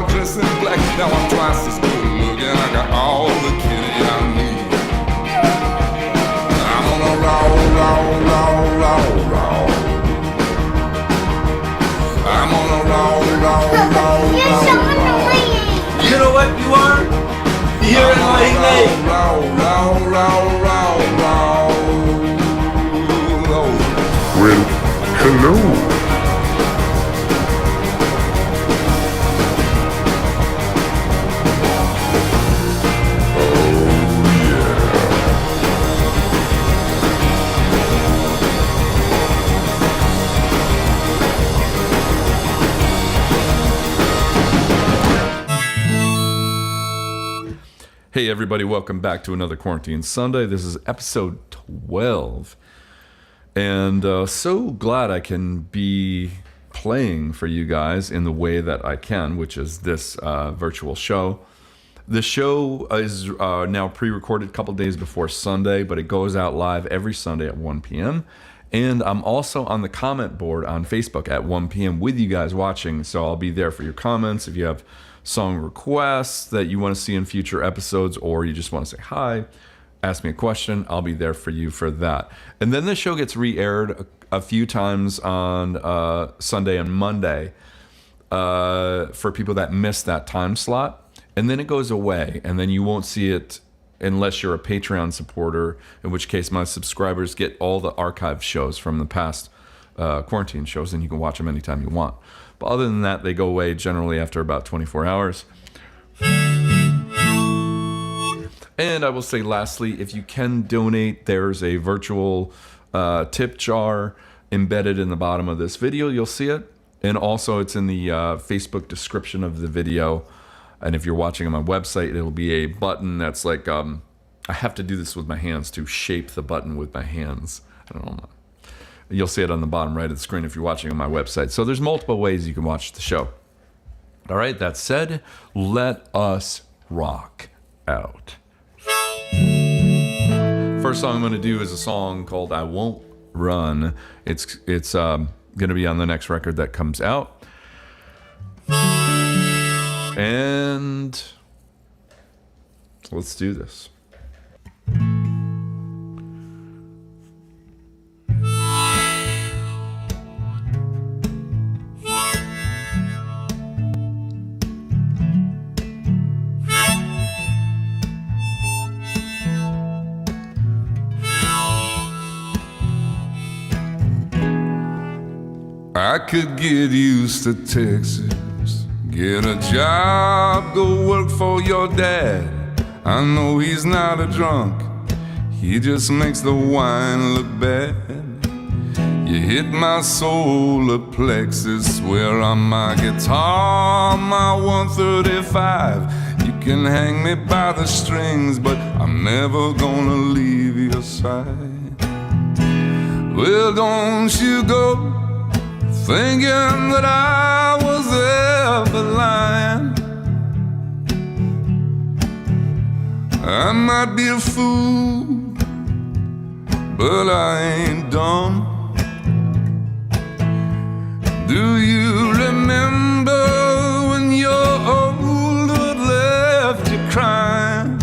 I dress in black. Now I'm twice as good looking. I got all the kitty I need. I'm on a roll. I'm on a roll. You're so annoying. You know what you are? You're annoying. Well, hello. Hey everybody, welcome back to another Quarantine Sunday. This is episode 12. And so glad I can be playing for you guys in the way that I can, which is this virtual show. The show is now pre-recorded a couple days before Sunday, but it goes out live every Sunday at 1 p.m. And I'm also on the comment board on Facebook at 1 p.m. with you guys watching, so I'll be there for your comments. If you have song requests that you want to see in future episodes, or you just want to say hi, ask me a question, I'll be there for you for that. And then the show gets re-aired a few times on Sunday and Monday for people that miss that time slot. And then it goes away, and then you won't see it unless you're a Patreon supporter, in which case my subscribers get all the archived shows from the past quarantine shows, and you can watch them anytime you want. But other than that, they go away generally after about 24 hours. And I will say lastly, if you can donate, there's a virtual tip jar embedded in the bottom of this video. You'll see it. And also it's in the Facebook description of the video. And if you're watching on my website, it'll be a button that's like, I have to do this with my hands to shape the button with my hands. I don't know. You'll see it on the bottom right of the screen if you're watching on my website. So there's multiple ways you can watch the show. All right, that said, let us rock out. First song I'm going to do is a song called I Won't Run. It's going to be on the next record that comes out. And let's do this. I could get used to Texas, get a job, go work for your dad. I know he's not a drunk, he just makes the wine look bad. You hit my solar plexus, where on my guitar, my 135. You can hang me by the strings, but I'm never gonna leave your side. Well, don't you go thinking that I was ever lying. I might be a fool, but I ain't dumb. Do you remember when your old wood left you crying?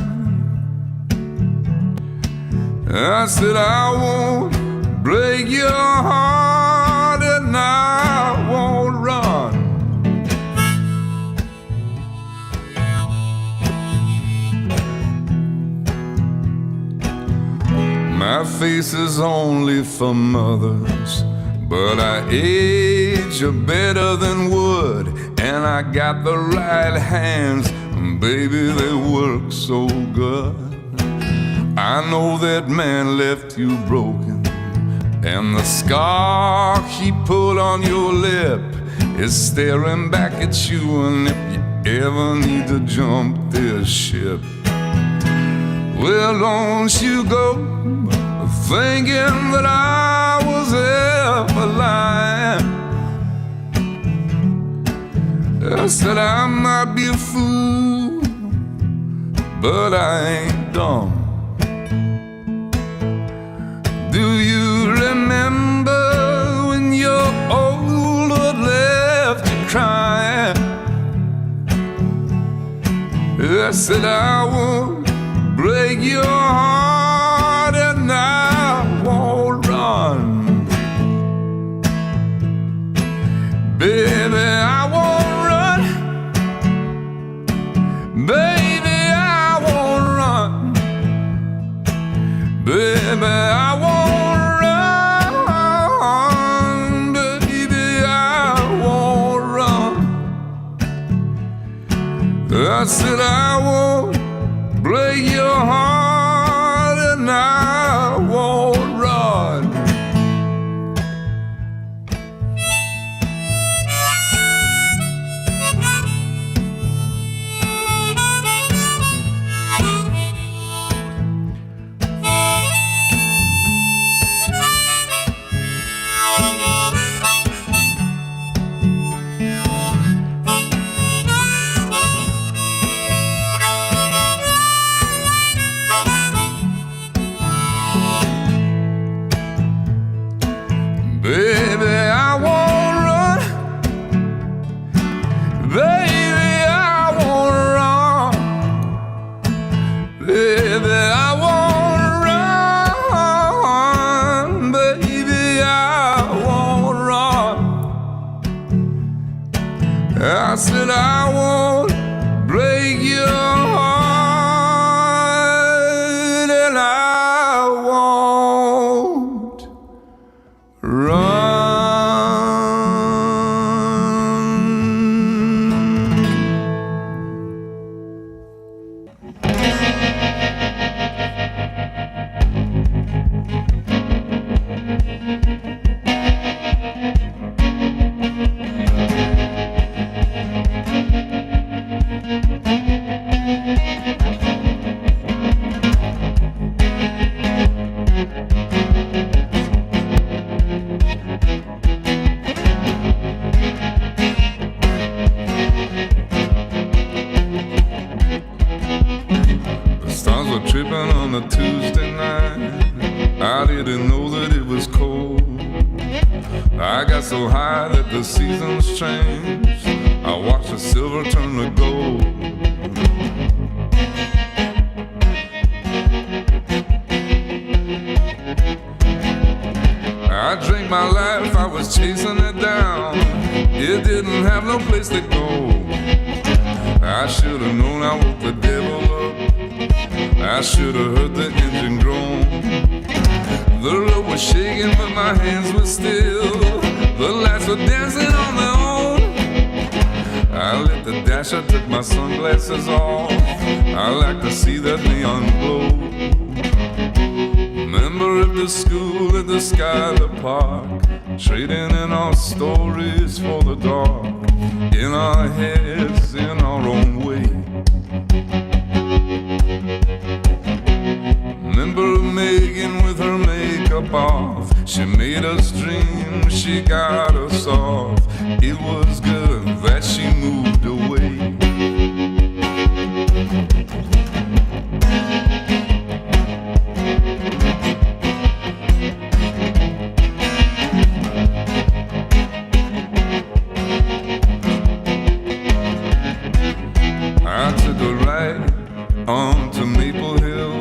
I said I won't break your heart, and I won't run. My face is only for mothers, but I age better than wood, and I got the right hands, baby, they work so good. I know that man left you broken, and the scar he put on your lip is staring back at you. And if you ever need to jump this ship, well, don't you go thinking that I was ever lying. I said I might be a fool, but I ain't dumb. Do you remember when your old love left you crying? said I won't break your heart and I won't run. Baby, I won't run. Baby, I won't run. Baby, I won't run. Baby, I won't run. I said I won't break your heart and I won't run. Baby, I won't run. Baby, I won't run. Baby, I won't run. Baby, I won't run. I said I won't break your heart and I won't run. The stars were tripping on a Tuesday night. I didn't know that it was cold. I got so high that the seasons changed. I watched the silver turn to gold. I drank my life, I was chasing it down. It didn't have no place to go. I should have known I woke the devil up. I should have heard the engine groan. The road was shaking but my hands were still. The lights were dancing on their own. I lit the dash, I took my sunglasses off. I like to see that neon glow. Member of the school at the Skyler Park, trading in our stories for the dark, in our heads, in our own way. Remember Megan with her makeup off. She made us dream, she got us off. It was good that she moved away. I took a ride onto Maple Hill.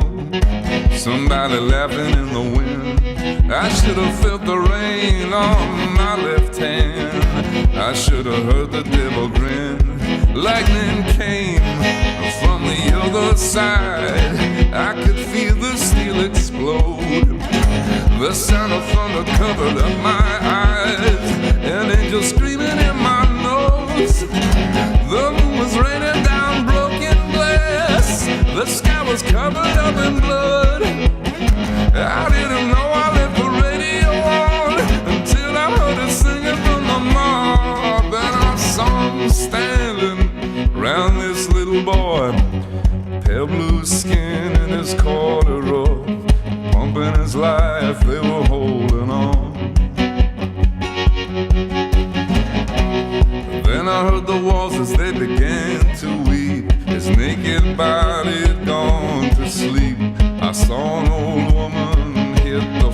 Somebody laughing in the wind. I should have felt the rain on my left hand. I should have heard the devil grin. Lightning came from the other side. I could feel the steel explode. The sound of thunder covered up my eyes. An angel screaming in my nose. The moon was raining down broken glass. The sky was covered up in blood. I didn't know I left the radio on until I heard it singing from the mob. And I saw him standing round this little boy, pale blue skin in his corduroy, pumping his life, they were holding on. Then I heard the walls as they began to weep. His naked body had gone to sleep. I saw an old woman hit the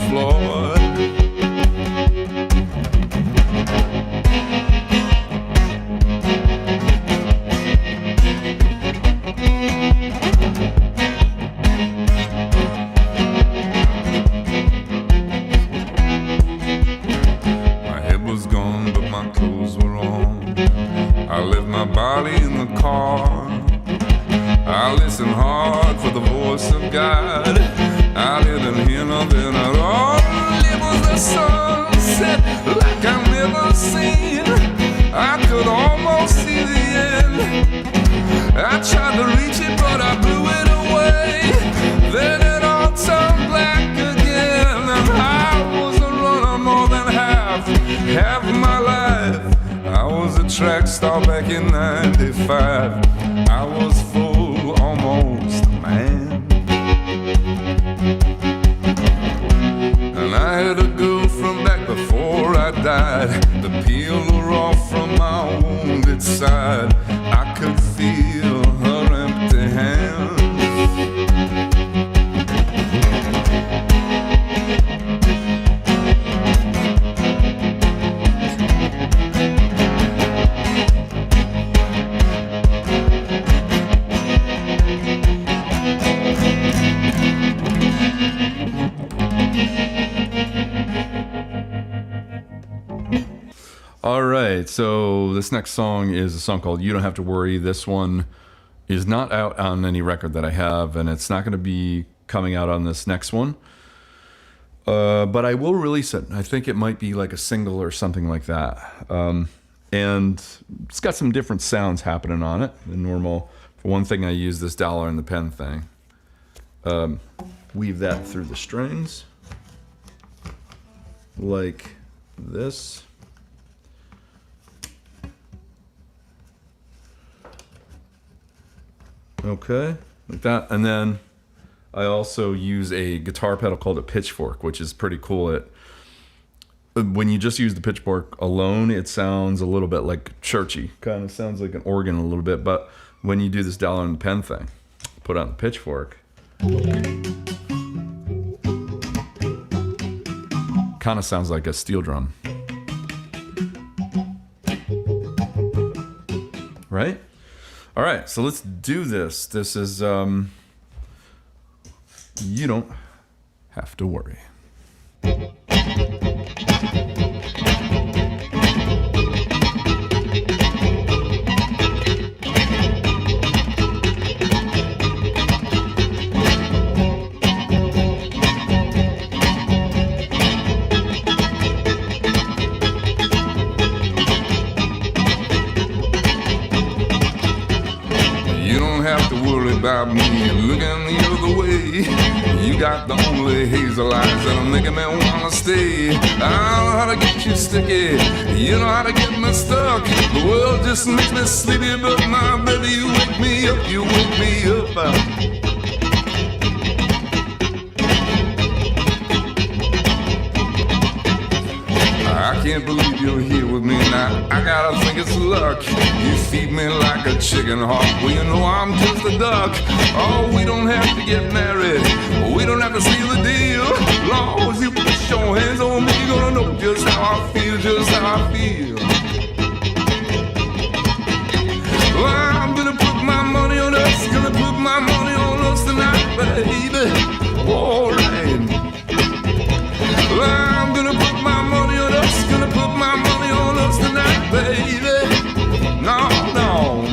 heart. I listen hard for the voice of God. I didn't hear nothing at all. It was the sunset like I've never seen. I could almost see the end. I tried to reach it, but I blew it away. Then it all turned black again. And I was a runner more than half my life. I was a track star back in 95. I was full, almost a man. And I had a girlfriend back before I died. To peel her off from my wounded side, I could feel her empty hands. All right, so this next song is a song called You Don't Have to Worry. This one is not out on any record that I have, and it's not going to be coming out on this next one. But I will release it. I think it might be like a single or something like that. And it's got some different sounds happening on it than normal. For one thing, I use this dollar in the pen thing. Weave that through the strings like this. Okay, like that. And then I also use a guitar pedal called a pitchfork, which is pretty cool. When you just use the pitchfork alone, it sounds a little bit like churchy. Kind of sounds like an organ a little bit. But when you do this dollar and the pen thing, put on the pitchfork, kind of sounds like a steel drum. Right? All right, so let's do this. This is, You Don't Have to Worry. About me looking the other way. You got the only hazel eyes that'll make me wanna stay. I know how to get you sticky, you know how to get me stuck. The world just makes me sleepy, but my baby, you wake me up, you wake me up. I can't believe you're here with me now. I gotta think it's luck. You feed me like a chicken hawk. Well, you know I'm just a duck. Oh, we don't have to get married. We don't have to seal the deal. Long as you put your hands on me, you're gonna know just how I feel, just how I feel. Well, I'm gonna put my money on us. Gonna put my money on us tonight, baby. All right. Well, I'm gonna put my money on us. Gonna put my money on us tonight, baby. No, no.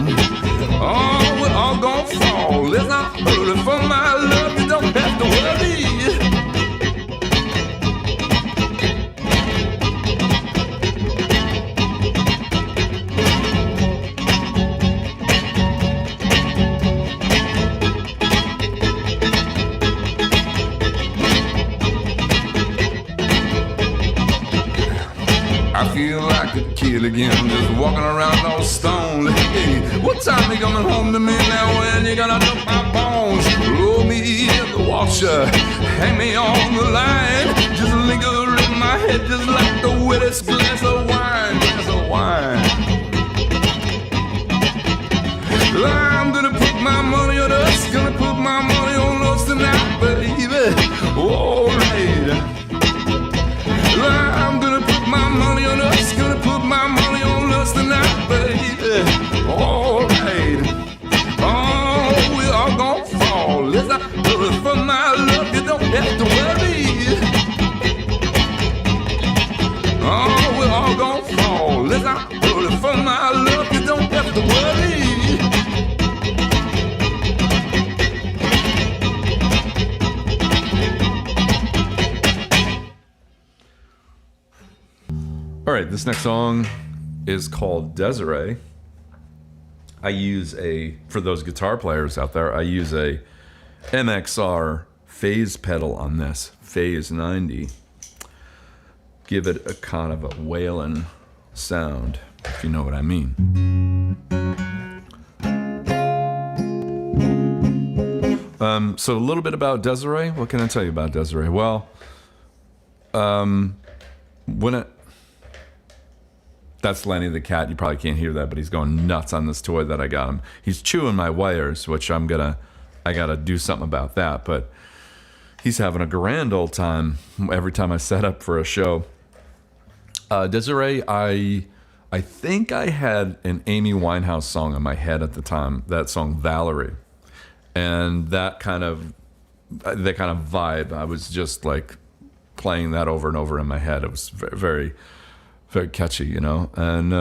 Oh, we're all gonna fall. It's not early for my love. You don't have to worry. I feel like a kid again, just walking around all stoned. Hey, what time you coming home to me now? When you gonna dump my bones? Roll me in the washer, hang me on the line. Just linger in my head, just like the wettest glass of wine, glass of wine. I'm gonna put my money on us, gonna put my money on us tonight, baby. All right. I'm gonna put my money on us, gonna put my money on us tonight, baby. All right. Oh, we all gonna fall. It's not good for my love, you don't have to worry. Oh, we all gonna fall. It's not good for my love, you don't have to worry. All right, this next song is called Desiree. I use for those guitar players out there, I use a MXR phase pedal on this, phase 90. Give it a kind of a wailing sound, if you know what I mean. So a little bit about Desiree. What can I tell you about Desiree? Well, that's Lenny the cat. You probably can't hear that, but he's going nuts on this toy that I got him. He's chewing my wires, which I gotta do something about that. But he's having a grand old time every time I set up for a show. Desiree, I think I had an Amy Winehouse song in my head at the time. That song Valerie, and that kind of vibe. I was just like playing that over and over in my head. It was very, very catchy, you know. And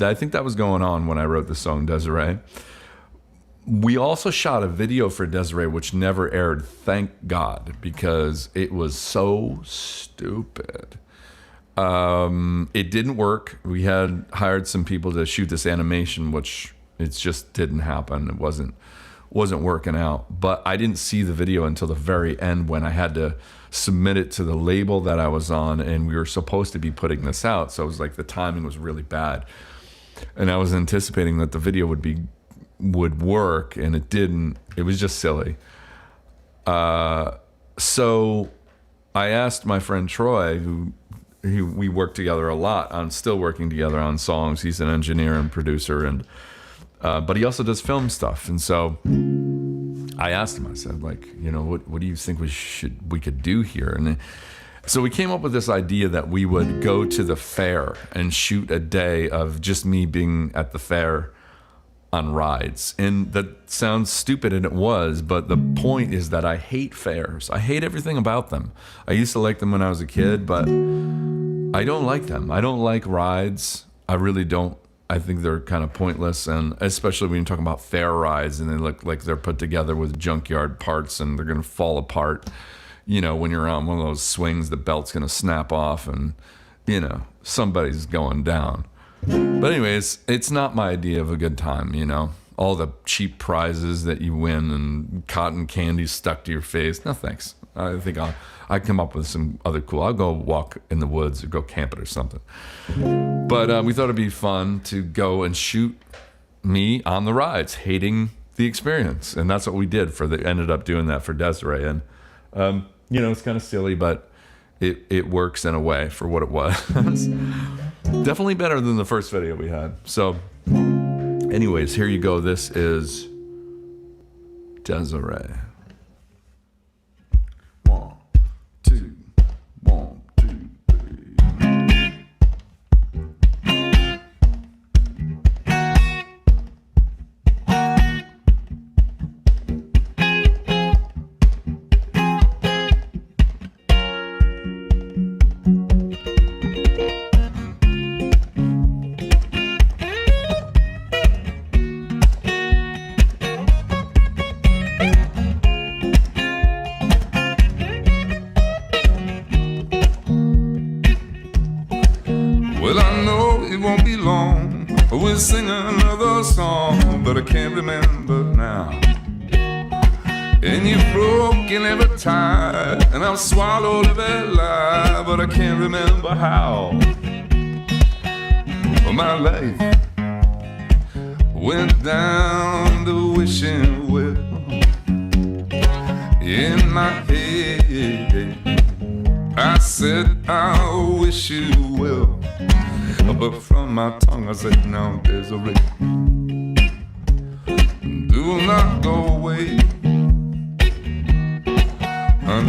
I think that was going on when I wrote the song Desiree. We also shot a video for Desiree, which never aired, thank God, because it was so stupid. It didn't work. We had hired some people to shoot this animation, which it just didn't happen. It wasn't working out. But I didn't see the video until the very end when I had to submit it to the label that I was on, and we were supposed to be putting this out. So it was like the timing was really bad, and I was anticipating that the video would work, and it didn't. It was just silly. So I asked my friend Troy, who we worked together a lot on, still working together on songs. He's an engineer and producer, and but he also does film stuff. And so I asked him, I said, like, you know, what do you think we could do here? And so we came up with this idea that we would go to the fair and shoot a day of just me being at the fair on rides. And that sounds stupid, and it was, but the point is that I hate fairs. I hate everything about them. I used to like them when I was a kid, but I don't like them. I don't like rides. I really don't. I think they're kind of pointless, and especially when you're talking about fair rides and they look like they're put together with junkyard parts and they're going to fall apart. You know, when you're on one of those swings, the belt's going to snap off and, you know, somebody's going down. But anyways, it's not my idea of a good time, you know. All the cheap prizes that you win and cotton candy stuck to your face. No thanks. I think I come up with some other cool. I'll go walk in the woods or go camping or something. But we thought it'd be fun to go and shoot me on the rides, hating the experience, and that's what we did. Ended up doing that for Desiree, and you know, it's kind of silly, but it works in a way for what it was. Definitely better than the first video we had. So, anyways, here you go. This is Desiree. 1, 2, 1, 2, 3. Well, I know it won't be long. We'll sing another song, but I can't remember now. And you've broken every tie, and I've swallowed every lie, but I can't remember how. My life went down the wishing well. In my head, I said, I wish you well. But from my tongue I said, no, Desiree, do not go away.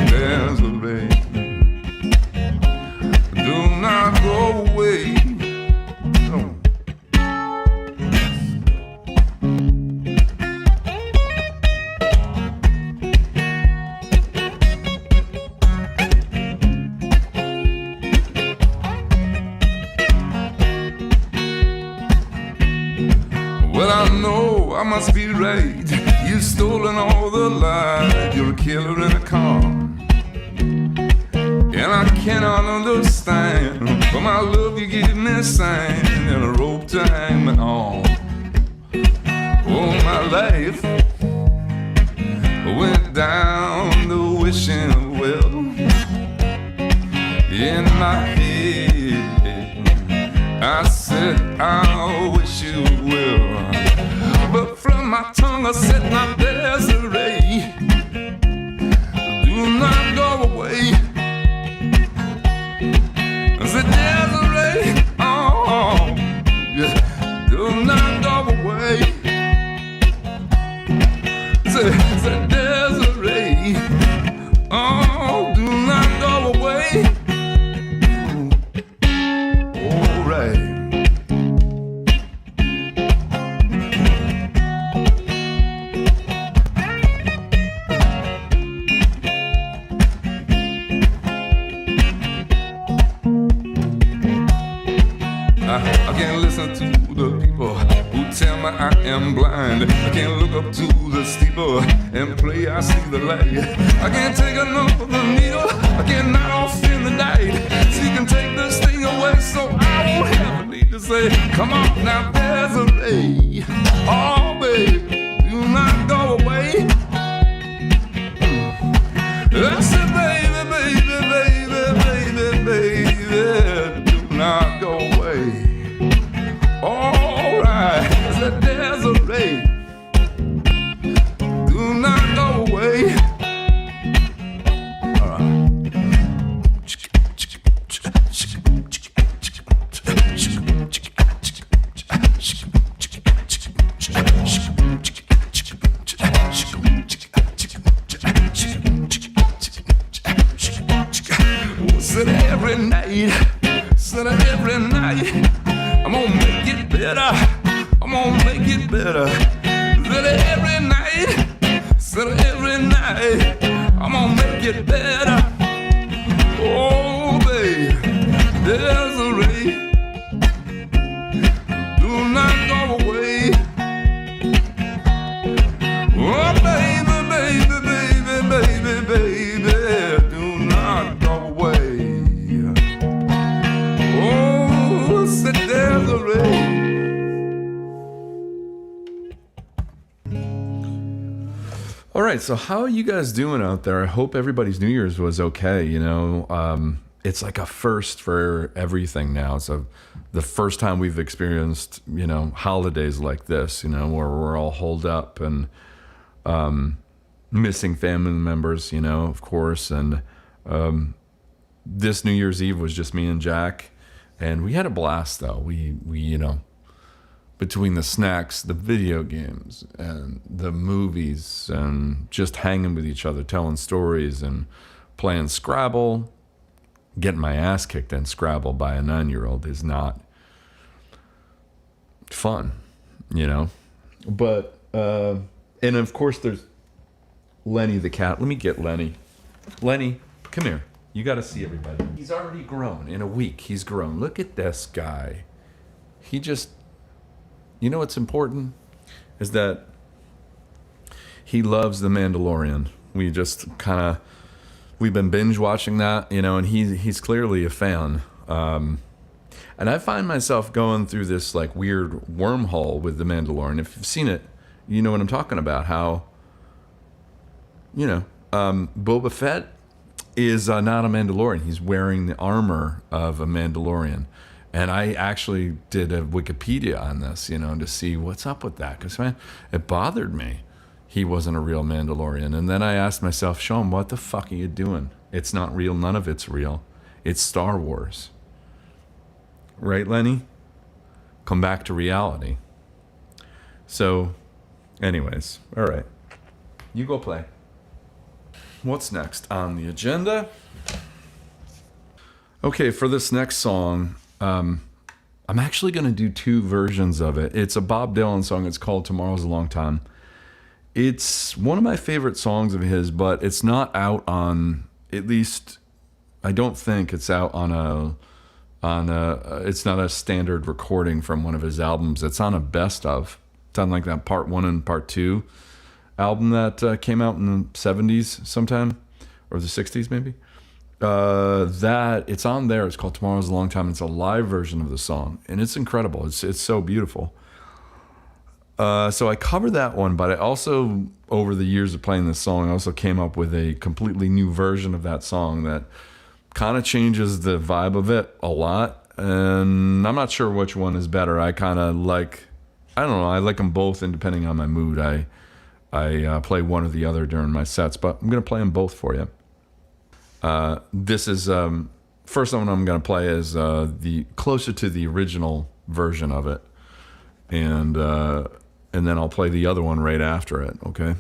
Desiree, do not go away. No. Well, I know I must be right. You've stolen all the light. You're a killer in a car. And and I cannot understand. For my love you give me sand and a rope to hang me on. Oh, my life went down the wishing well. In my head I said I wish you well, but from my tongue I said now Desiree, do not go away. I said Desiree, oh, yeah, do not go away. I said Desiree, oh, do not go away. All right. I can't listen to the people who tell me I am blind. I can't look up to the steeple and pray I see the light. I can't take another needle, I can't knock off in the night. She can take this thing away so I won't have a need to say, come on now, Desiree. Oh, baby, do not go away. I said, baby, baby, baby, baby, baby, do not go away. All right, I said, Desiree, do not go away. All right. Said every night, I'm gonna make it better. I'm gonna make it better. Said every night, I'm gonna make it better. Oh, babe, Desiree, do not go away. Oh, baby, baby, baby, baby, baby, do not go away. Oh, said Desiree. All right, so how are you guys doing out there? I hope everybody's New Year's was okay. You know, it's like a first for everything now. So the first time we've experienced, you know, holidays like this, you know, where we're all holed up and missing family members, you know, of course. And this New Year's Eve was just me and Jack, and we had a blast though. We you know, between the snacks, the video games, and the movies, and just hanging with each other, telling stories, and playing Scrabble. Getting my ass kicked in Scrabble by a 9-year-old is not fun, you know. But, and of course there's Lenny the cat. Let me get Lenny. Lenny, come here. You got to see everybody. He's already grown. In a week, he's grown. Look at this guy. He just... You know what's important is that he loves The Mandalorian. We just we've been binge watching that, you know, and he's clearly a fan. And I find myself going through this like weird wormhole with The Mandalorian. If you've seen it, you know what I'm talking about. How, you know, Boba Fett is not a Mandalorian. He's wearing the armor of a Mandalorian. And I actually did a Wikipedia on this, you know, to see what's up with that. Because, man, it bothered me. He wasn't a real Mandalorian. And then I asked myself, Sean, what the fuck are you doing? It's not real. None of it's real. It's Star Wars. Right, Lenny? Come back to reality. So, anyways, all right. You go play. What's next on the agenda? Okay, for this next song... I'm actually going to do two versions of it. It's a Bob Dylan song. It's called Tomorrow's a Long Time. It's one of my favorite songs of his, but it's not out on, at least I don't think it's out on it's not a standard recording from one of his albums. It's on a best of. It's on like that part 1 and part 2 album that came out in the 70s sometime, or the 60s maybe. That it's on there. It's called Tomorrow's a Long Time. It's a live version of the song, and it's incredible. It's so beautiful. So I covered that one, but I also, over the years of playing this song, I also came up with a completely new version of that song that kind of changes the vibe of it a lot. And I'm not sure which one is better. I kind of like, I don't know, I like them both, and depending on my mood, I play one or the other during my sets, but I'm going to play them both for you. This is, first one I'm going to play is the closer to the original version of it. And then I'll play the other one right after it, okay?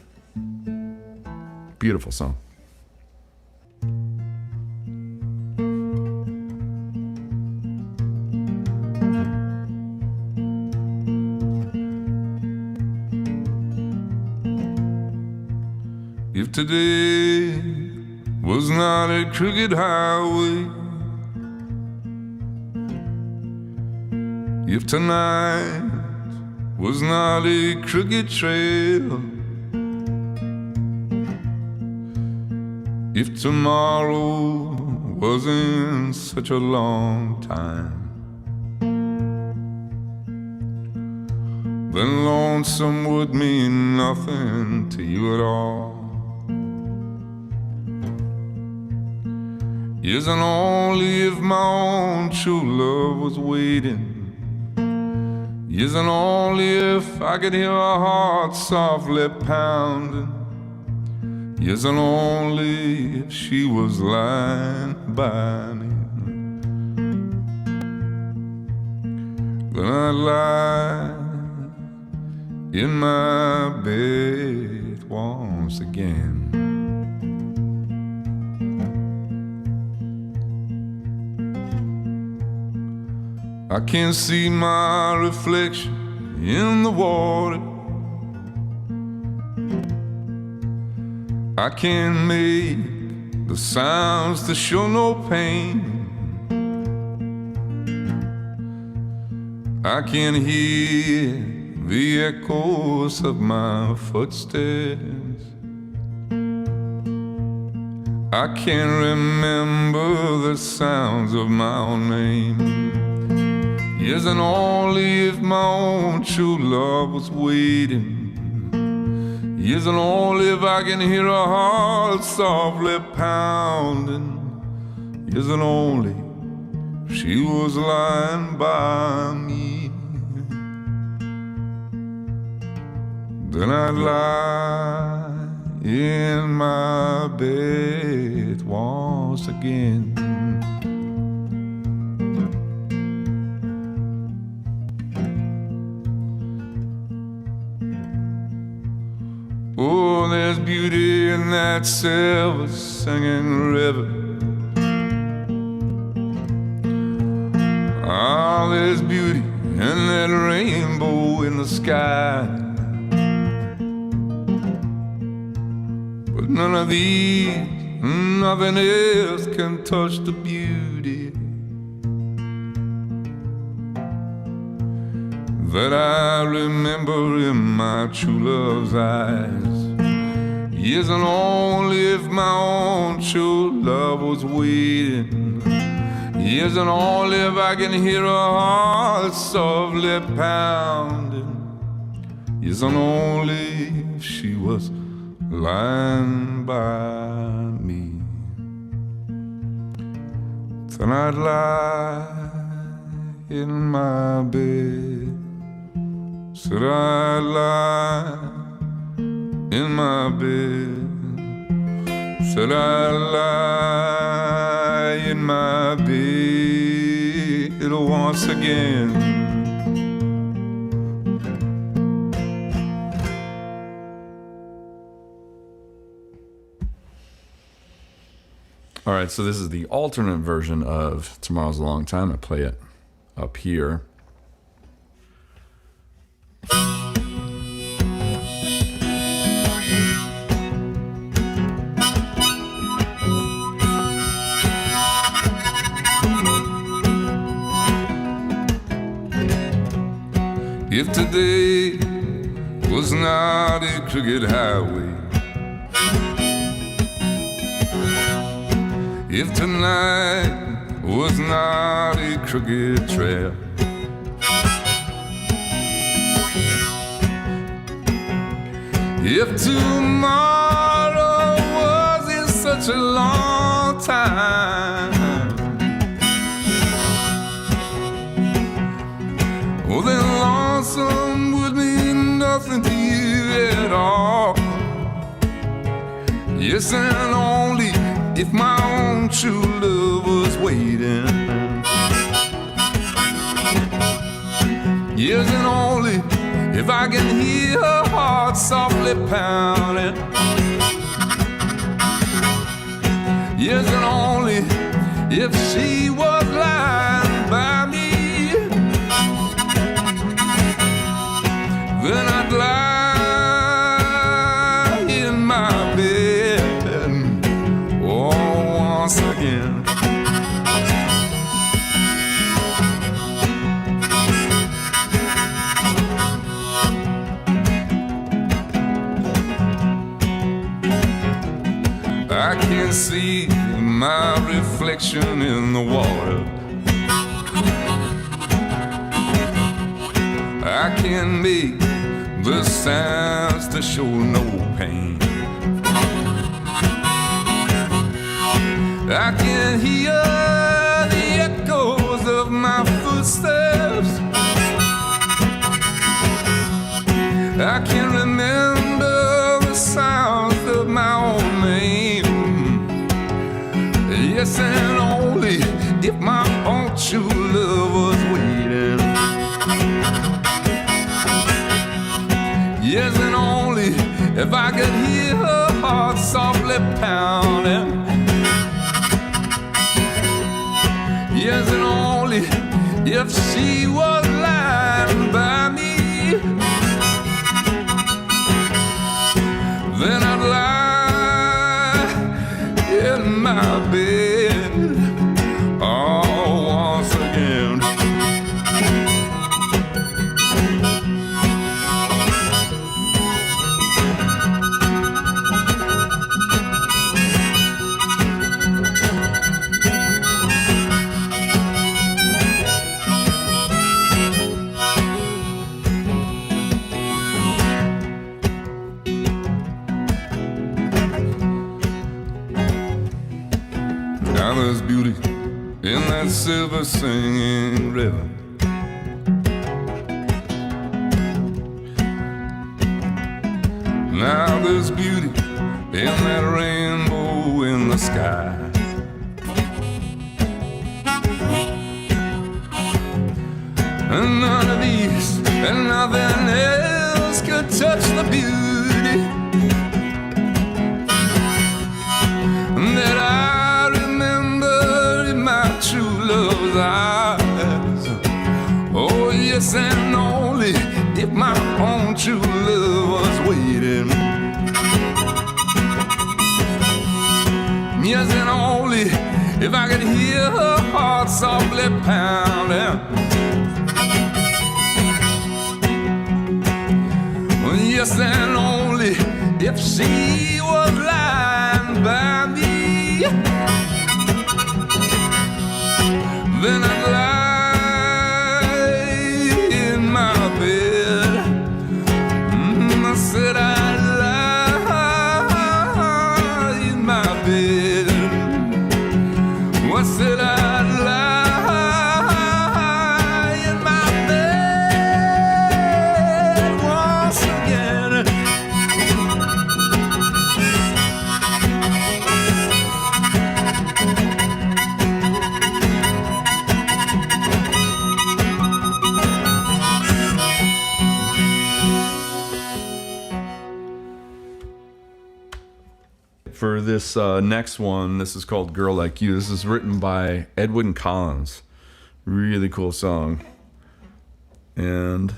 Beautiful song. If today was not a crooked highway, if tonight was not a crooked trail, if tomorrow wasn't such a long time, then lonesome would mean nothing to you at all. Yes, and only if my own true love was waiting. Yes, and only if I could hear her heart softly pounding. Yes, and only if she was lying by me. Then I'd lie in my bed once again. I can see my reflection in the water. I can make the sounds to show no pain. I can hear the echoes of my footsteps. I can remember the sounds of my own name. Yes, and only if my own true love was waiting. Yes, and only if I can hear her heart softly pounding. Yes, and only if she was lying by me. Then I'd lie in my bed once again. Oh, there's beauty in that silver singing river. Ah, there's beauty in that rainbow in the sky. But none of these, nothing else can touch the beauty that I remember in my true love's eyes. Yes, and only if my own true love was waiting. Yes, and only if I can hear her heart softly pounding. Yes, and only if she was lying by me. Then I'd lie in my bed. Said I'd lie in my bed. Said I'd lie in my bed once again. All right, so this is the alternate version of Tomorrow's a Long Time. I play it up here. If today was not a crooked highway, if tonight was not a crooked trail. If tomorrow wasn't such a long time, well then lonesome would mean nothing to you at all. Yes, and only if my own true love was waiting. Yes, and only if I can hear her heart softly pounding. Yes, and only if she was lying by me, then I'd lie in my bed once again. I can see my reflection in the water. I can make the sounds to show no pain. I can hear the echoes of my footsteps. I can remember the sounds of my own name. Yes, and only if my own true love was waiting. Yes, and only if I could hear her heart softly pounding. Yes, and only if she was lying by me, then I'd lie in my bed once again. Now there's beauty in that silver singing river. Now there's beauty in that rainbow in the sky. And none of these and nothing else could touch the beauty that I true love's eyes. Oh yes, and only if my own true love was waiting. Yes, and only if I could hear her heart softly pounding. Yes, and only if she was lying by me, then I'd lie in my bed. I said I'd lie in my bed. I said I'd lie in my bed once again. For this next one, this is called Girl Like You. This is written by Edwin Collins. Really cool song. And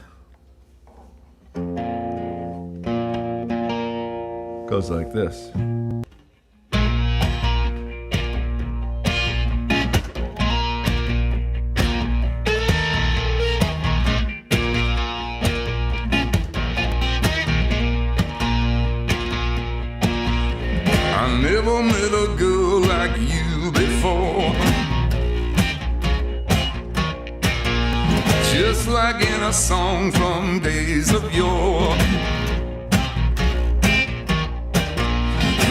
goes like this. I never met a girl like you before. just like in a song from days of yore.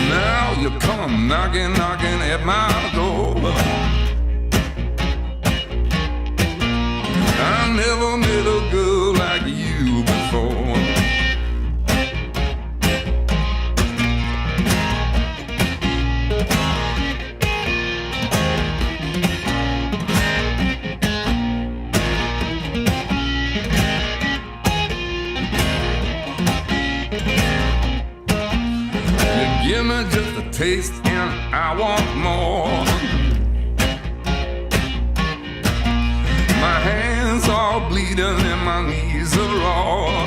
Now you come knocking, knocking at my door. I never met a girl like you before. Give me just a taste and I want more. My hands are bleeding and my knees are raw.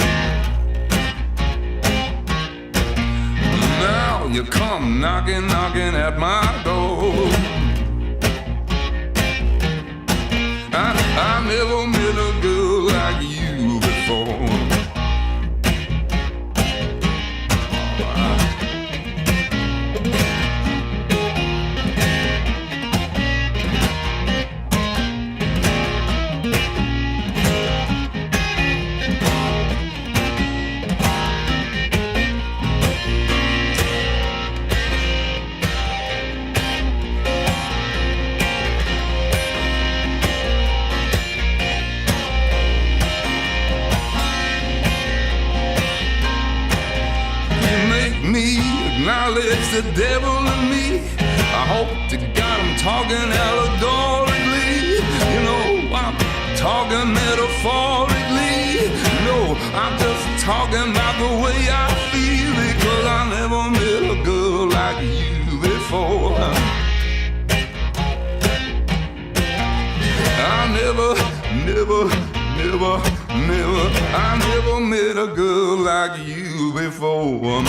Now you come knocking, knocking at my door. I never met a girl like you before. Acknowledge the devil in me. I hope to God I'm talking allegorically. You know, I'm talking metaphorically. No, I'm just talking about the way I feel, because I never met a girl like you before. I never I never met a girl like you before.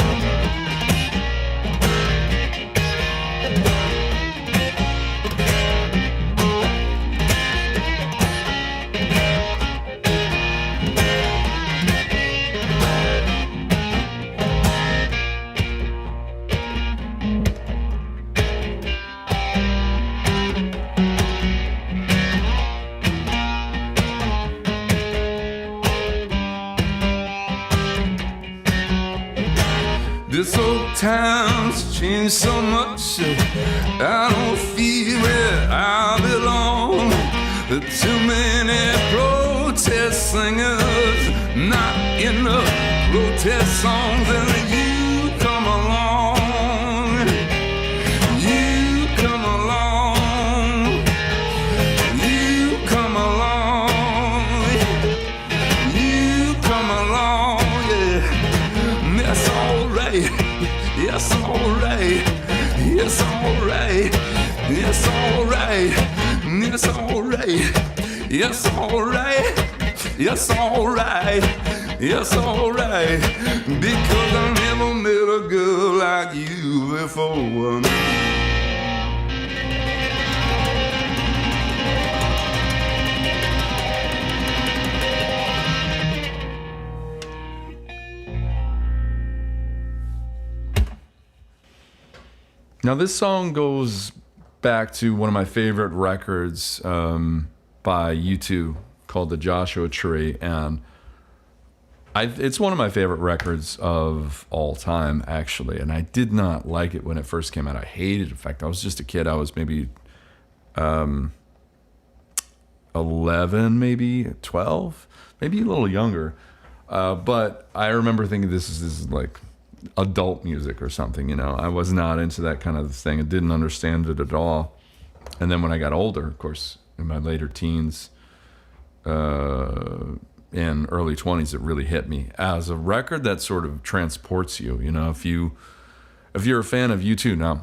This old town's changed so much, I don't feel where I belong. Too many protest singers, not enough protest songs, and you come along. You come along. You come along. You come along, yeah. That's alright. Yes, alright. Yes, alright. Yes, alright. Yes, alright. Yes, alright. Yes, alright. Yes, alright. Because I never met a girl like you before. Now, this song goes back to one of my favorite records by U2 called The Joshua Tree, and it's one of my favorite records of all time, actually, and I did not like it when it first came out. I hated it. In fact, I was just a kid. I was maybe 11, maybe 12, maybe a little younger, but I remember thinking this is like adult music or something, you know. I was not into that kind of thing. I didn't understand it at all. And then when I got older, of course, in my later teens and early 20s, it really hit me as a record that sort of transports you. You know, if you're a fan of U2 now,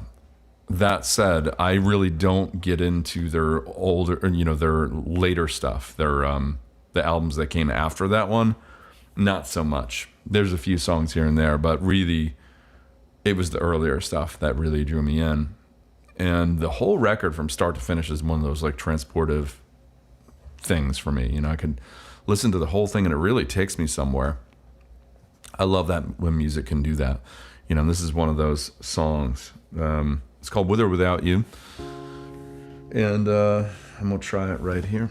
that said, I really don't get into their older, you know, their later stuff, their the albums that came after that one. Not so much. There's a few songs here and there, but really, it was the earlier stuff that really drew me in. And the whole record from start to finish is one of those like transportive things for me. You know, I could listen to the whole thing and it really takes me somewhere. I love that when music can do that. You know, this is one of those songs. It's called With or Without You. And I'm going to try it right here.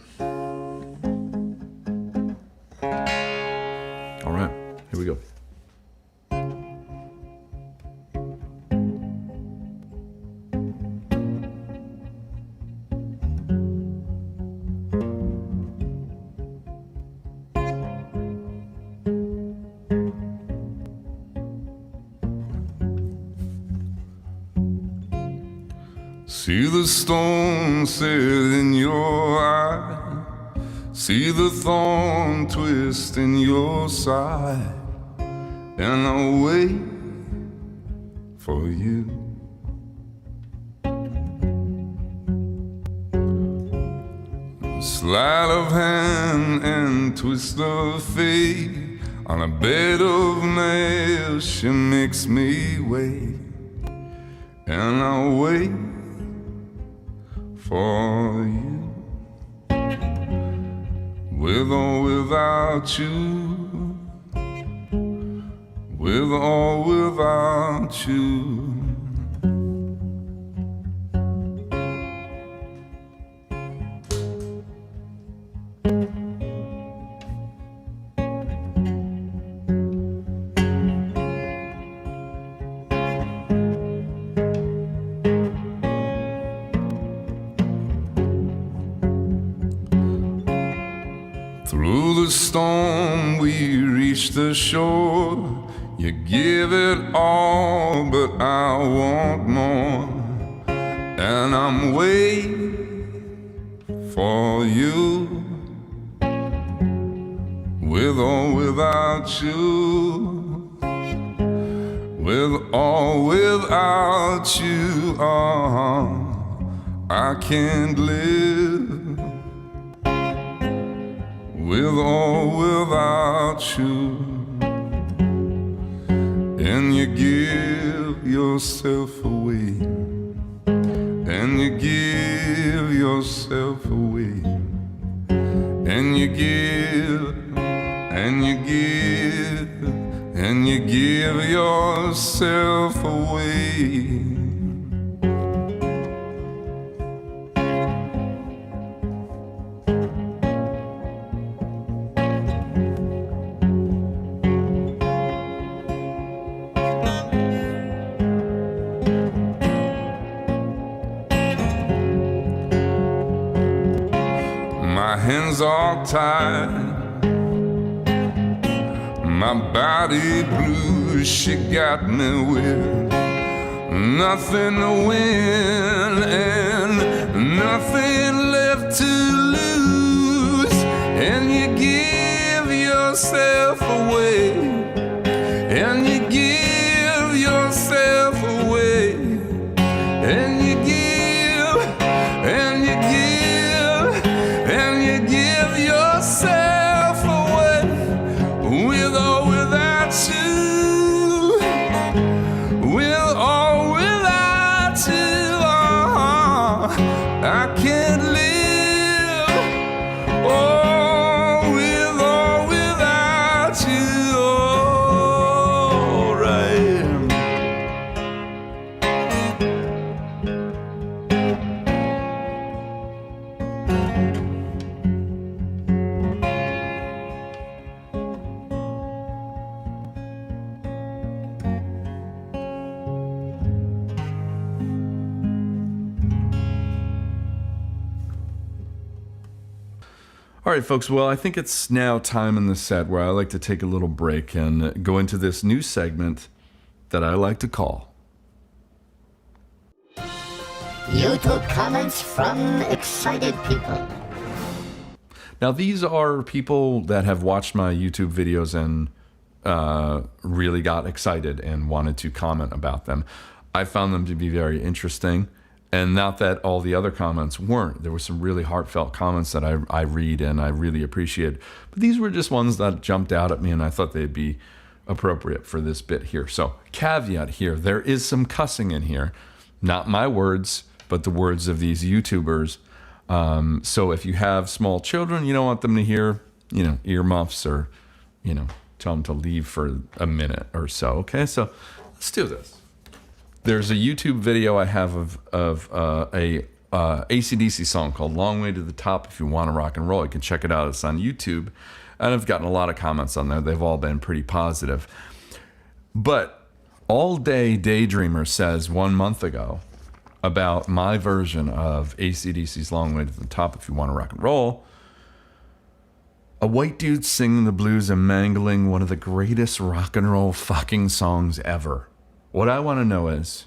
See the stone set in your eye, see the thorn twist in your side, and I'll wait for you. Sleight of hand and twist of fate, on a bed of nails she makes me wait, and I'll wait for you. With or without you, with or without you. Through the storm we reach the shore. You give it all, but I want more. And I'm waiting for you. With or without you, with or without you, I can't live. With or without you, and you give yourself away, and you give yourself away, and you give, and you give, and you give yourself away. My hands are tied, my body blue, she got me with nothing to win and nothing left to lose. And you give yourself away, and you give yourself away, and you give, and you give, and you give yourself away, with or without you, with or without you, I can't live, oh, with or without you, oh, right. All right, folks. Well, I think it's now time in the set where I like to take a little break and go into this new segment that I like to call YouTube comments from excited people. Now, these are people that have watched my YouTube videos and really got excited and wanted to comment about them. I found them to be very interesting, and not that all the other comments weren't. There were some really heartfelt comments that I read and I really appreciate, but these were just ones that jumped out at me and I thought they'd be appropriate for this bit here. So, caveat here, there is some cussing in here. Not my words, but the words of these YouTubers. So if you have small children, you don't want them to hear, earmuffs or, tell them to leave for a minute or so. Okay, so let's do this. There's a YouTube video I have of a AC/DC song called "Long Way to the Top." If you want to rock and roll, you can check it out. It's on YouTube, and I've gotten a lot of comments on there. They've all been pretty positive. But All Day Daydreamer says 1 month ago about my version of AC/DC's "Long Way to the Top." If you want to rock and roll, a white dude singing the blues and mangling one of the greatest rock and roll fucking songs ever. What I want to know is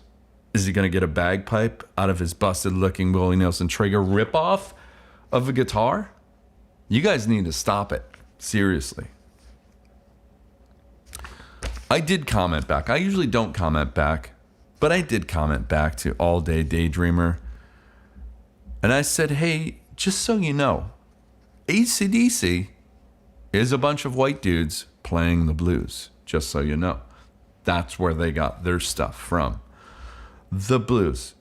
Is he going to get a bagpipe out of his busted-looking Willie Nelson Traeger ripoff of a guitar? You guys need to stop it. Seriously. I did comment back. I usually don't comment back, but I did comment back to All Day Daydreamer. And I said, hey, just so you know, AC/DC is a bunch of white dudes playing the blues. Just so you know. That's where they got their stuff from. The blues.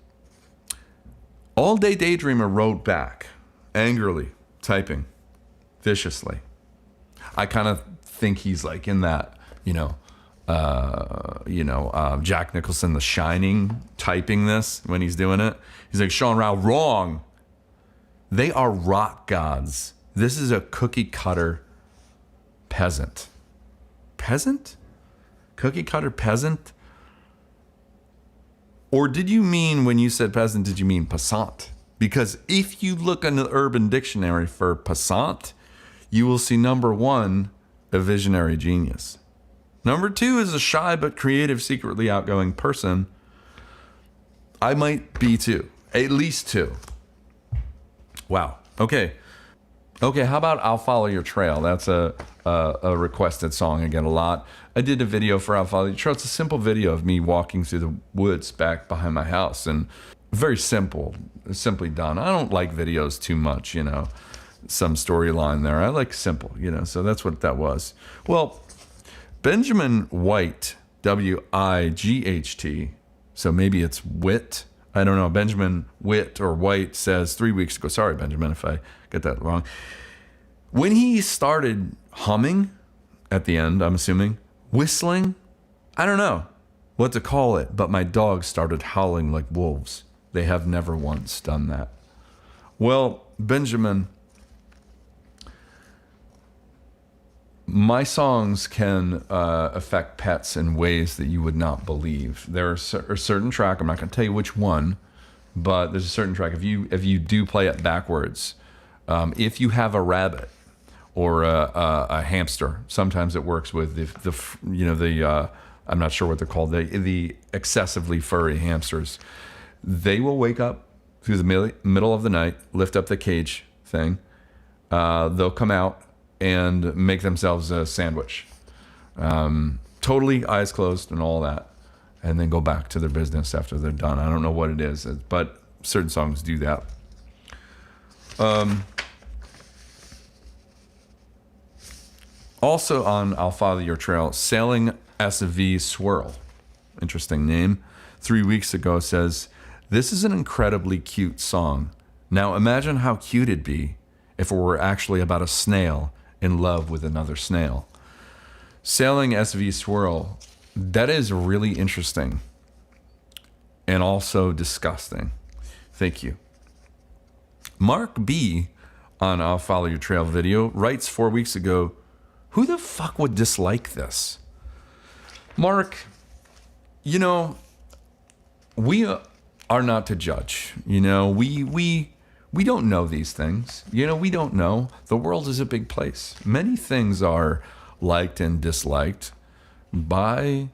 All Day Daydreamer wrote back, angrily, typing, viciously. I kind of think he's like in that, Jack Nicholson, The Shining, typing this when he's doing it. He's like, Sean Rao, wrong. They are rock gods. This is a cookie cutter peasant. Peasant? Cookie cutter peasant? Or did you mean, when you said peasant, did you mean passant? Because if you look in the Urban Dictionary for passant, you will see number 1, a visionary genius. Number 2 is a shy but creative, secretly outgoing person. I might be 2. At least 2. Wow. Okay, how about I'll Follow Your Trail? That's a requested song I get a lot. I did a video for I'll Follow Your Trail. It's a simple video of me walking through the woods back behind my house, and very simple, simply done. I don't like videos too much, some storyline there. I like simple, so that's what that was. Well, Benjamin White, W-I-G-H-T, so maybe it's Wit. I don't know. Benjamin Witt or White says 3 weeks ago, sorry, Benjamin, if I get that wrong. When he started humming at the end, I'm assuming, whistling, I don't know what to call it, but my dogs started howling like wolves. They have never once done that. Well, Benjamin, my songs can affect pets in ways that you would not believe. There are a certain track, I'm not going to tell you which one, but there's a certain track. If you do play it backwards, if you have a rabbit or a hamster, sometimes it works with the I'm not sure what they're called, the excessively furry hamsters. They will wake up through the middle of the night, lift up the cage thing. They'll come out and make themselves a sandwich. Totally eyes closed and all that. And then go back to their business after they're done. I don't know what it is, but certain songs do that. Also on I'll Follow Your Trail, Sailing SV Swirl. Interesting name. 3 weeks ago says, this is an incredibly cute song. Now imagine how cute it'd be if it were actually about a snail in love with another snail. Sailing SV Swirl, that is really interesting and also disgusting. Thank you. Mark B on I'll Follow Your Trail video writes 4 weeks ago, who the fuck would dislike this? Mark, we are not to judge. We don't know these things. We don't know. The world is a big place. Many things are liked and disliked by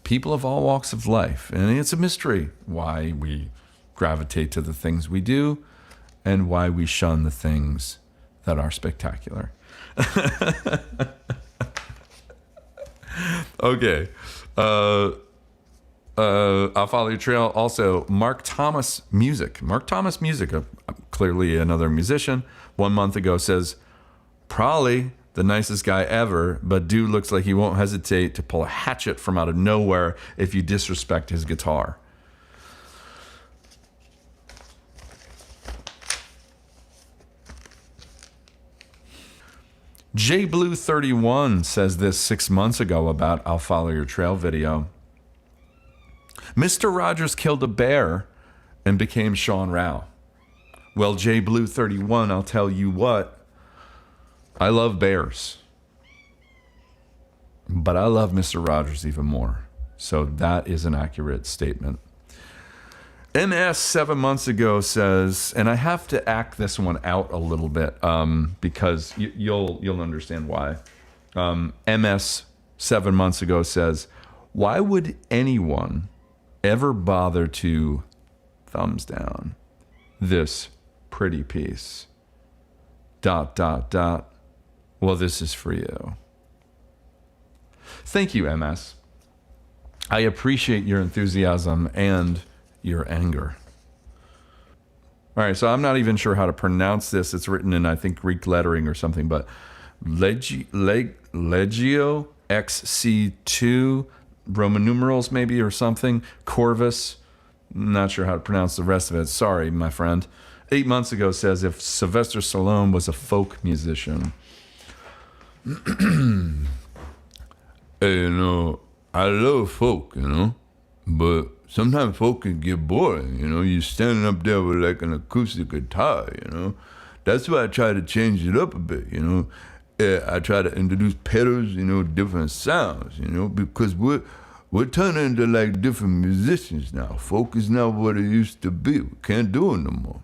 people of all walks of life. And it's a mystery why we gravitate to the things we do and why we shun the things that are spectacular. Okay. I'll Follow Your Trail. Also, Mark Thomas Music, clearly another musician, 1 month ago says, probably the nicest guy ever, but dude looks like he won't hesitate to pull a hatchet from out of nowhere if you disrespect his guitar. JBlue31 says this 6 months ago about I'll Follow Your Trail video. Mr. Rogers killed a bear and became Sean Rao. Well, JBlue31, I'll tell you what, I love bears. But I love Mr. Rogers even more. So that is an accurate statement. MS 7 months ago says, and I have to act this one out a little bit because you'll understand why. MS 7 months ago says, why would anyone ever bother to thumbs down this pretty piece, ... well, this is for you. Thank you, MS. I appreciate your enthusiasm and your anger. All right, so I'm not even sure how to pronounce this. It's written in, I think, Greek lettering or something, but Legio XC2, Roman numerals maybe or something, Corvus. Not sure how to pronounce the rest of it. Sorry, my friend. 8 months ago says if Sylvester Stallone was a folk musician. Hey, I love folk, but sometimes folk can get boring, You're standing up there with like an acoustic guitar, That's why I try to change it up a bit, I try to introduce pedals, different sounds, because we're turning into like different musicians now. Folk is not what it used to be. We can't do it no more.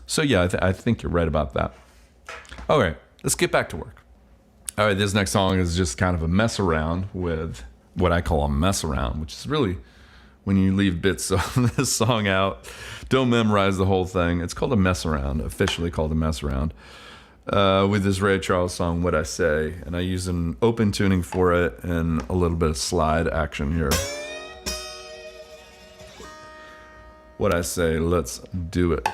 So yeah, I think you're right about that. All right, let's get back to work. All right, this next song is just kind of a mess around with what I call a mess around, which is really when you leave bits of this song out, don't memorize the whole thing. It's called a mess around, officially called a mess around, with this Ray Charles song, What I Say. And I use an open tuning for it and a little bit of slide action here. What I Say, let's do it.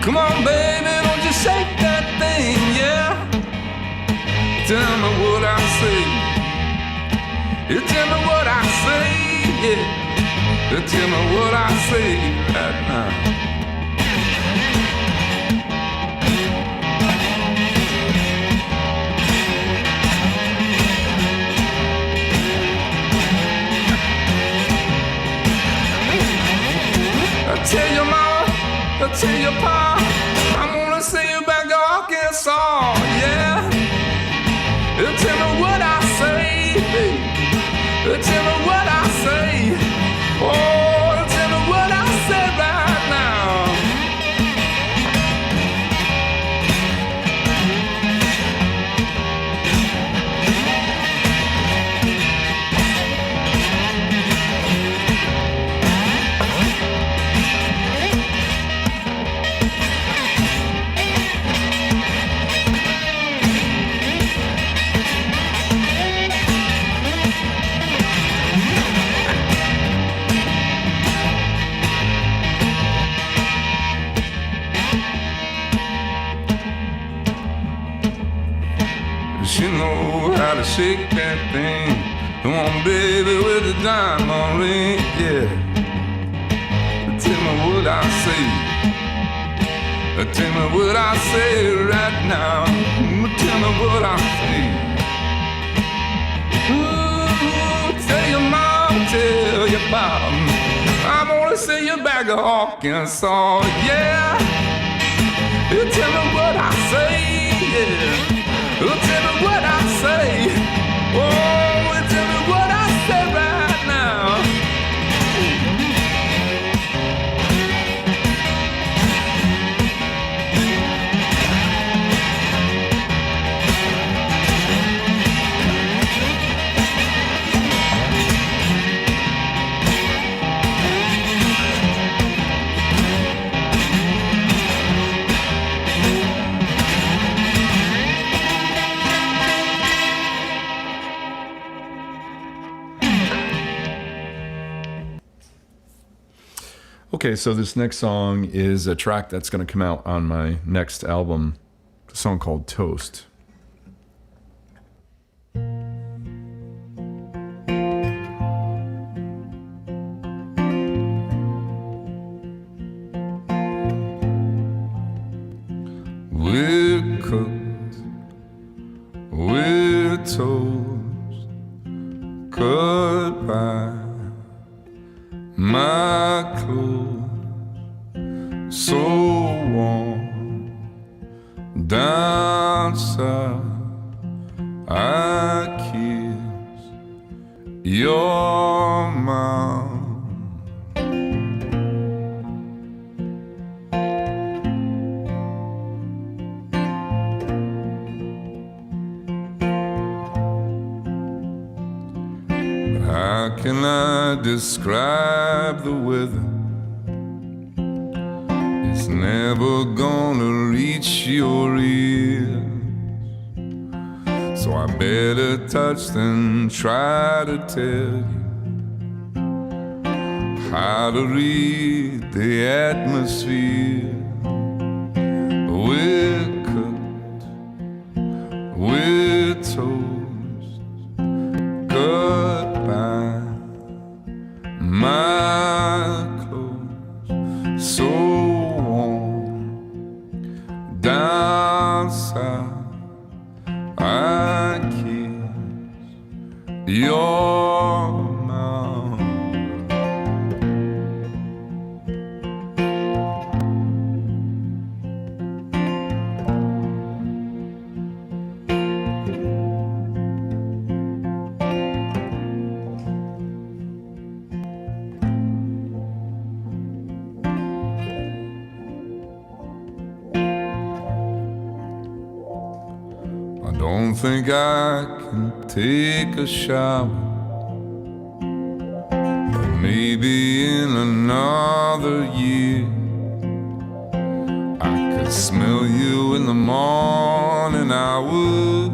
Come on, baby, don't you shake that thing, yeah. Tell me what I say. You tell me what I say, yeah. You tell me what I say right now. I tell you, mama, I tell you, pa, I'm gonna see you back to Arkansas, yeah. You tell me what I say, you tell me what I say, oh, you tell me what I say right now. She know how to shake that thing. Come on, baby, with the diamond ring, yeah. Tell me what I say. Tell me what I say right now. Tell me what I say. Ooh, tell your mom, tell your pop, I wanna see you back to Arkansas, yeah. You tell me what I say, yeah. Tell me what I say. Oh, tell me what I say right now. Okay, so this next song is a track that's going to come out on my next album. a song called Toast. We're cooked, we're toast, cut by my clothes, so warm down south. I kiss your mouth. How can I describe the weather? It's never gonna reach your ears, so I better touch than try to tell you how to read the atmosphere. We're cooked, we're toast, goodbye. My clothes so warm down south. I kiss your mouth. I don't think I can take a shower, but maybe in another year I could smell you in the morning hours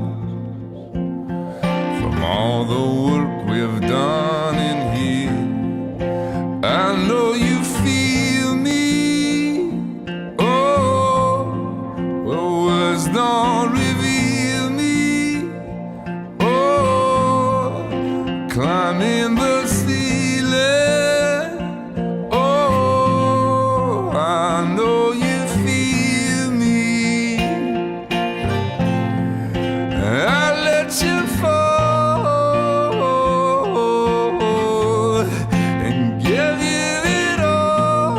from all the work we've done in here. I know you feel me. Oh, well, words don't reveal me. Oh, climbing the ceiling. Oh, I know you feel me. I let you fall and give you it all.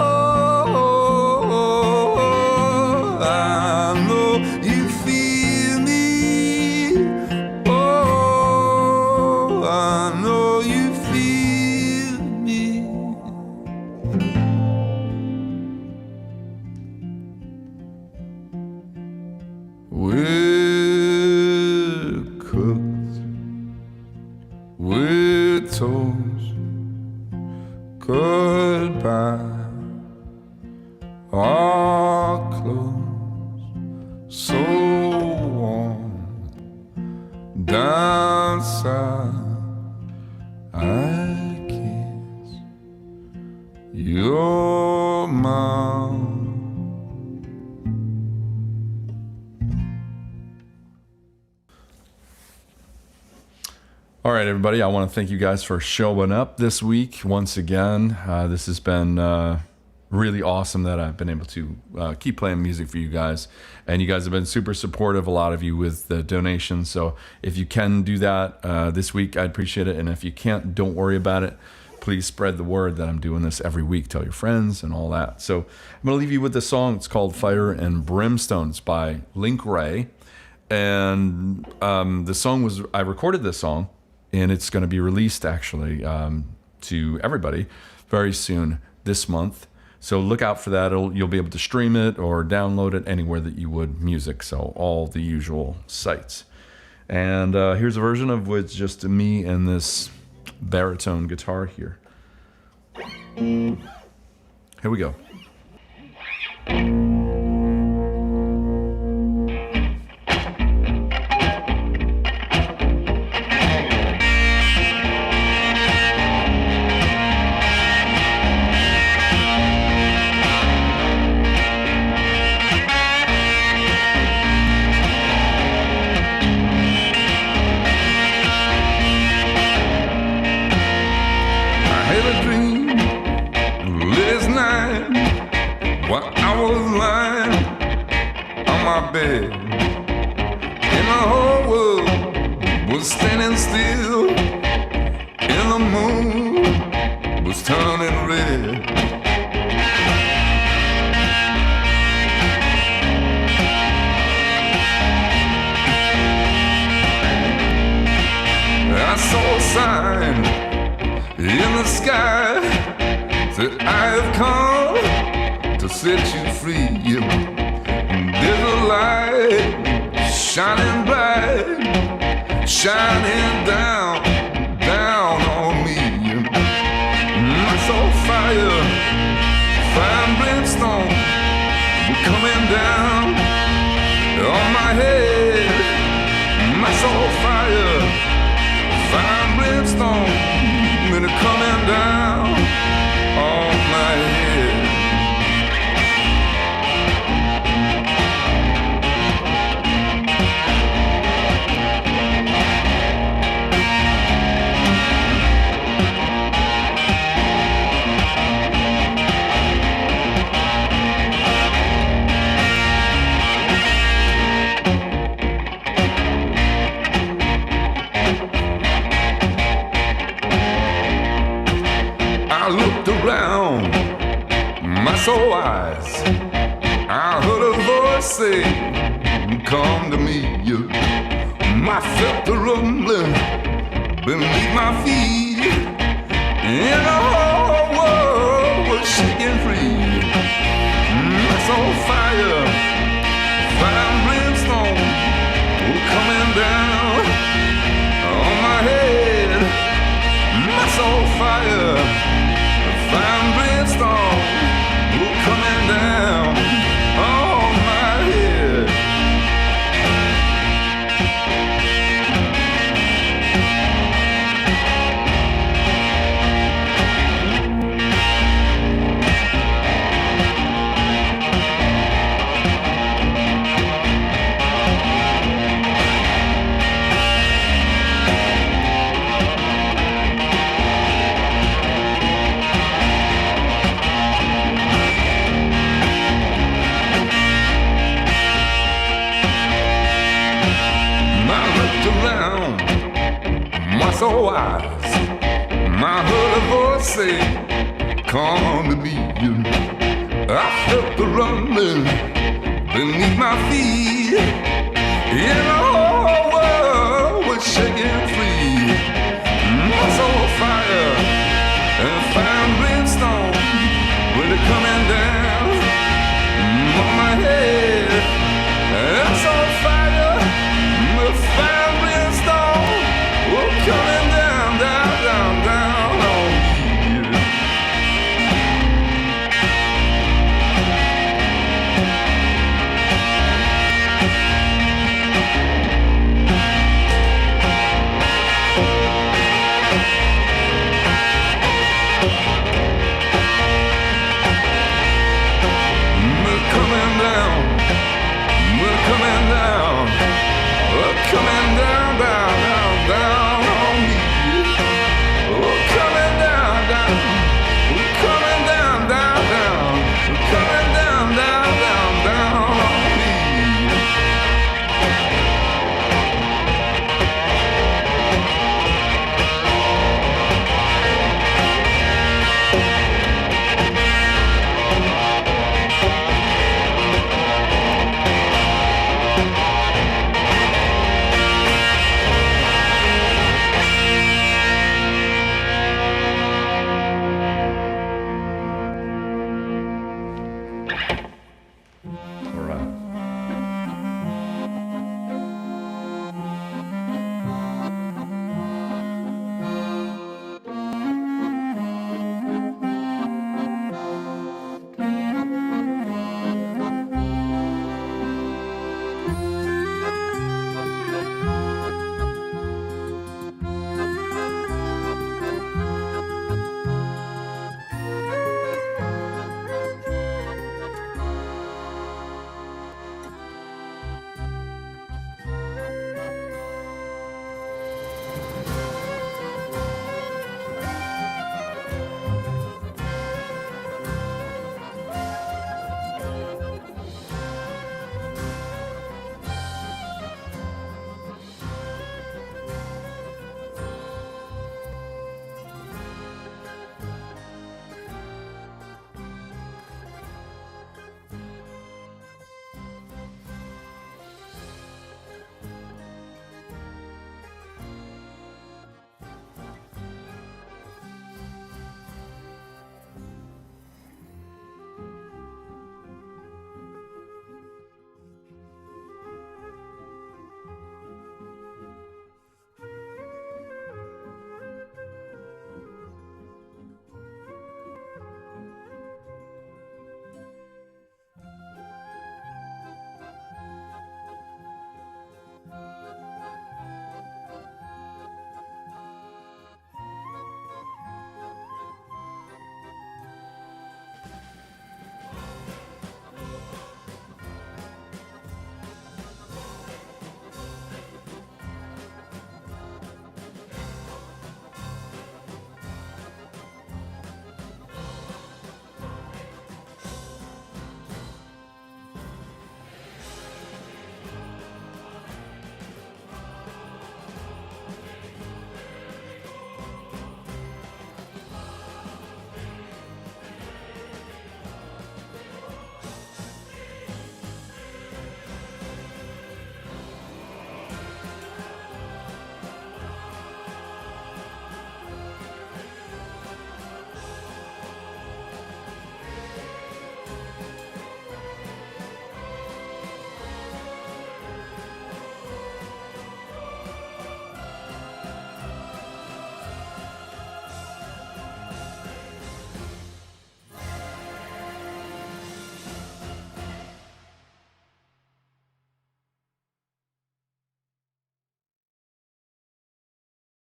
I know you feel me. Oh, I know you feel me. We're cooked, we're toast, goodbye. Our clothes so warm down south. I kiss your mouth. All right, everybody, I want to thank you guys for showing up this week once again. This has been really awesome that I've been able to keep playing music for you guys. And you guys have been super supportive, a lot of you, with the donations. So if you can do that this week, I'd appreciate it. And if you can't, don't worry about it. Please spread the word that I'm doing this every week. Tell your friends and all that. So I'm going to leave you with this song. It's called Fire and Brimstone. It's by Link Ray. And the song was, I recorded this song, and it's going to be released actually to everybody very soon this month. So look out for that. You'll be able to stream it or download it anywhere that you would music. So all the usual sites. And here's a version of with just me and this baritone guitar here. Here we go. was lying on my bed, and the whole world was standing still, and the moon was turning red. I saw a sign in the sky that I have come to set you free. There's a light shining bright, shining down, down on me. I saw fire, fire and brimstone were coming down on my head. I saw fire, fire and brimstone when it coming down on my head. I looked around, my soul eyes. I heard a voice say, come to me. I felt the rumbling beneath my feet, and the whole world was shaking free. I saw fire, fire and brimstone were coming down on my head. I saw fire, fire and brimstone were coming down on my head. Around my soul eyes, I heard a voice say, come to me. I felt the rumbling beneath my feet, and the whole world was shaking free. I saw fire and fire and brimstone when it coming down on my head. I saw fire, fire. Coming down, down, down, down on me. We're coming down, we're coming down, we're coming